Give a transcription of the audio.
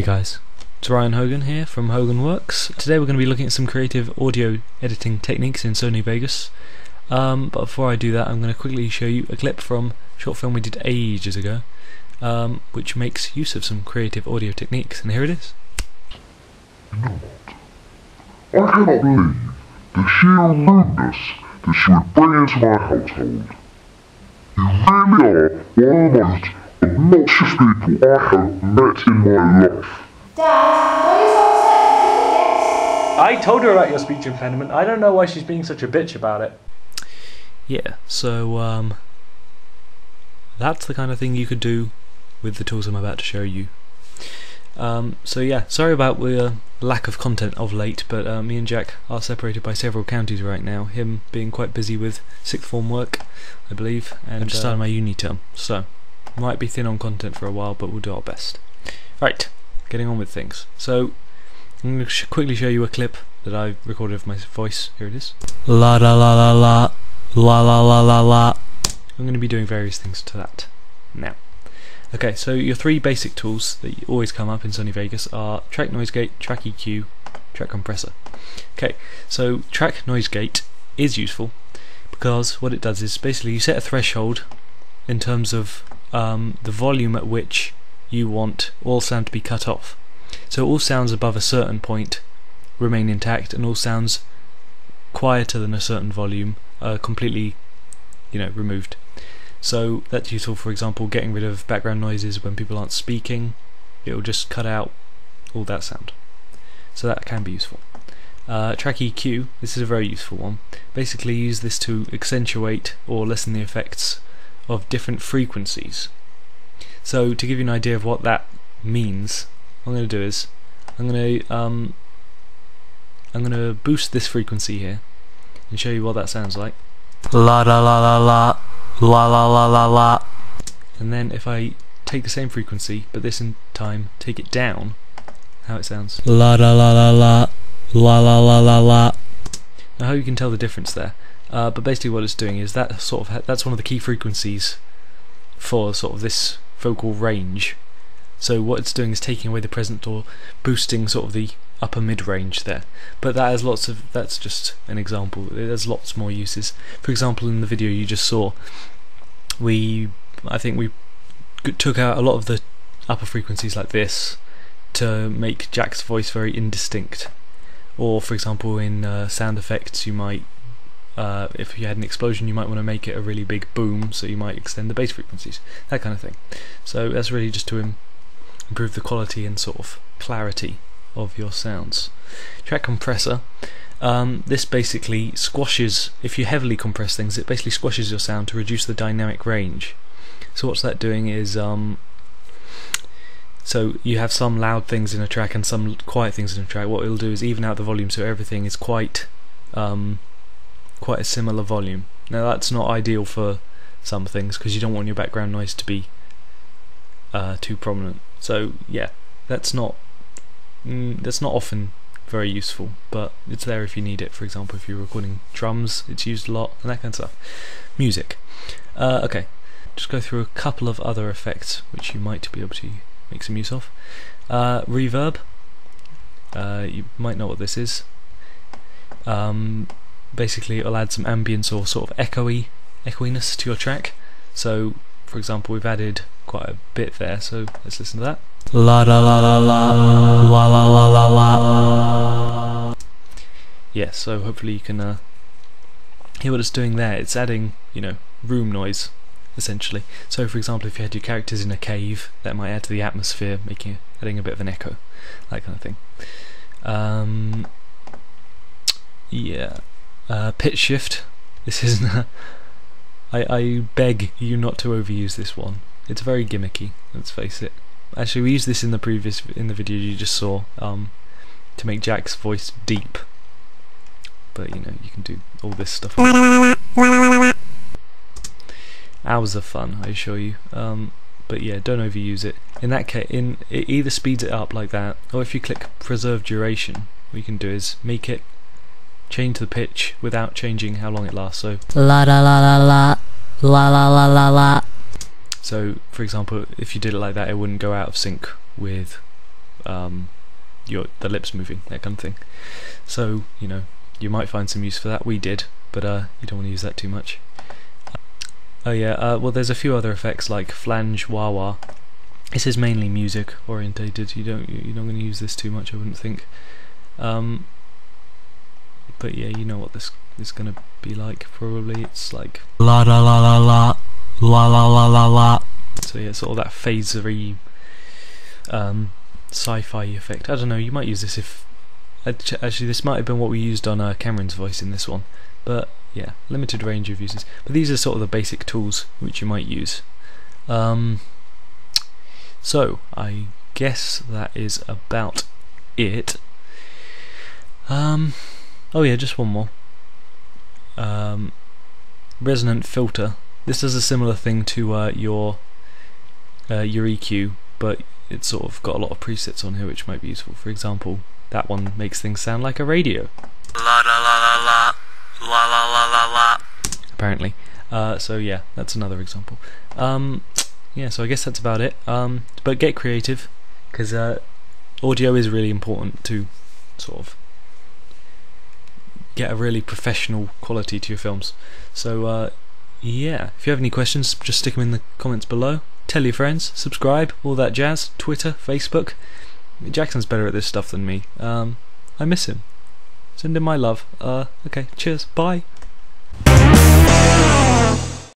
guys, it's Ryan Hogan here from Hogan Works. Today we're going to be looking at some creative audio editing techniques in Sony Vegas. But before I do that, I'm going to quickly show you a clip from a short film we did ages ago, which makes use of some creative audio techniques, and here it is. I cannot believe the sheer rudeness that she would bring into my household. You really are one of the most obnoxious people I have met in my life. Dad, don't you stop saying this? I told her about your speech impediment. I don't know why she's being such a bitch about it. Yeah, so that's the kind of thing you could do with the tools I'm about to show you. So yeah, sorry about the lack of content of late, but me and Jack are separated by several counties right now, him being quite busy with sixth form work, I believe, and just starting my uni term, so might be thin on content for a while, but we'll do our best. Right, getting on with things. So I'm going to quickly show you a clip that I recorded of my voice. Here it is. La la la la la la la la la la. I'm going to be doing various things to that now. Okay, so your three basic tools that always come up in Sony Vegas are Track Noise Gate, Track EQ, Track Compressor. Okay, so Track Noise Gate is useful because what it does is basically you set a threshold in terms of the volume at which you want all sound to be cut off. So all sounds above a certain point remain intact, and all sounds quieter than a certain volume are completely, removed. So that's useful, for example, getting rid of background noises when people aren't speaking. It'll just cut out all that sound. So that can be useful. Track EQ, this is a very useful one. Basically use this to accentuate or lessen the effects of different frequencies. So to give you an idea of what that means, what I'm going to do is I'm going to boost this frequency here and show you what that sounds like. La la la la la la la la la la. And then if I take the same frequency, but this in time take it down, how it sounds. La la la la la la la la la la. I hope you can tell the difference there. But basically what it's doing is that that's one of the key frequencies for sort of this vocal range. So what it's doing is taking away the present or boosting sort of the upper mid range there. But that has that's just an example. There's lots more uses. For example, in the video you just saw, I think we took out a lot of the upper frequencies like this to make Jack's voice very indistinct. Or for example in sound effects you might, if you had an explosion you might want to make it a really big boom, so you might extend the bass frequencies, that kind of thing. So that's really just to improve the quality and sort of clarity of your sounds. Track Compressor, this basically squashes, if you heavily compress things, it basically squashes your sound to reduce the dynamic range. So what's that doing is, so you have some loud things in a track and some quiet things in a track. What it'll do is even out the volume so everything is quite a similar volume. Now that's not ideal for some things because you don't want your background noise to be too prominent. So yeah, that's not often very useful, but it's there if you need it. For example, if you're recording drums, it's used a lot, and that kind of stuff. Music. Okay, just go through a couple of other effects which you might be able to make some use of. Reverb. You might know what this is. Basically, it'll add some ambience or sort of echoiness to your track. So, for example, we've added quite a bit there, so let's listen to that. La la la la la la la la la la. Yeah, so hopefully you can hear what it's doing there. It's adding, room noise essentially. So for example, if you had your characters in a cave, that might add to the atmosphere, adding a bit of an echo, that kind of thing. Yeah, pitch shift. This isn't. I beg you not to overuse this one. It's very gimmicky. Let's face it. Actually, we used this in the video you just saw to make Jack's voice deep. But you can do all this stuff. Hours of fun, I assure you. But yeah, don't overuse it. In that case, it either speeds it up like that, or if you click preserve duration, what you can do is make it change the pitch without changing how long it lasts. So la la la la la la la la la la. So for example, if you did it like that, it wouldn't go out of sync with the lips moving, that kind of thing. So you might find some use for that. We did, but you don't want to use that too much. Oh yeah, well there's a few other effects like flange, wah wah. This is mainly music orientated. You're not going to use this too much, I wouldn't think. But yeah, you know what this is going to be like probably. It's like la la la la la la la la la la. So yeah, sort of that phasery sci-fi effect. I don't know, you might use this if actually this might have been what we used on Cameron's voice in this one, but yeah, limited range of uses. But these are sort of the basic tools which you might use. So I guess that is about it. Oh yeah, just one more. Resonant Filter. This does a similar thing to your EQ, but it's sort of got a lot of presets on here which might be useful. For example, that one makes things sound like a radio. La la la la la la la la la la. Apparently. So yeah, that's another example. Yeah, so I guess that's about it. But get creative, because audio is really important to sort of get a really professional quality to your films. So yeah, if you have any questions, just stick them in the comments below. Tell your friends, subscribe, all that jazz. Twitter, Facebook. Jackson's better at this stuff than me. I miss him. Send him my love. Okay, cheers, bye.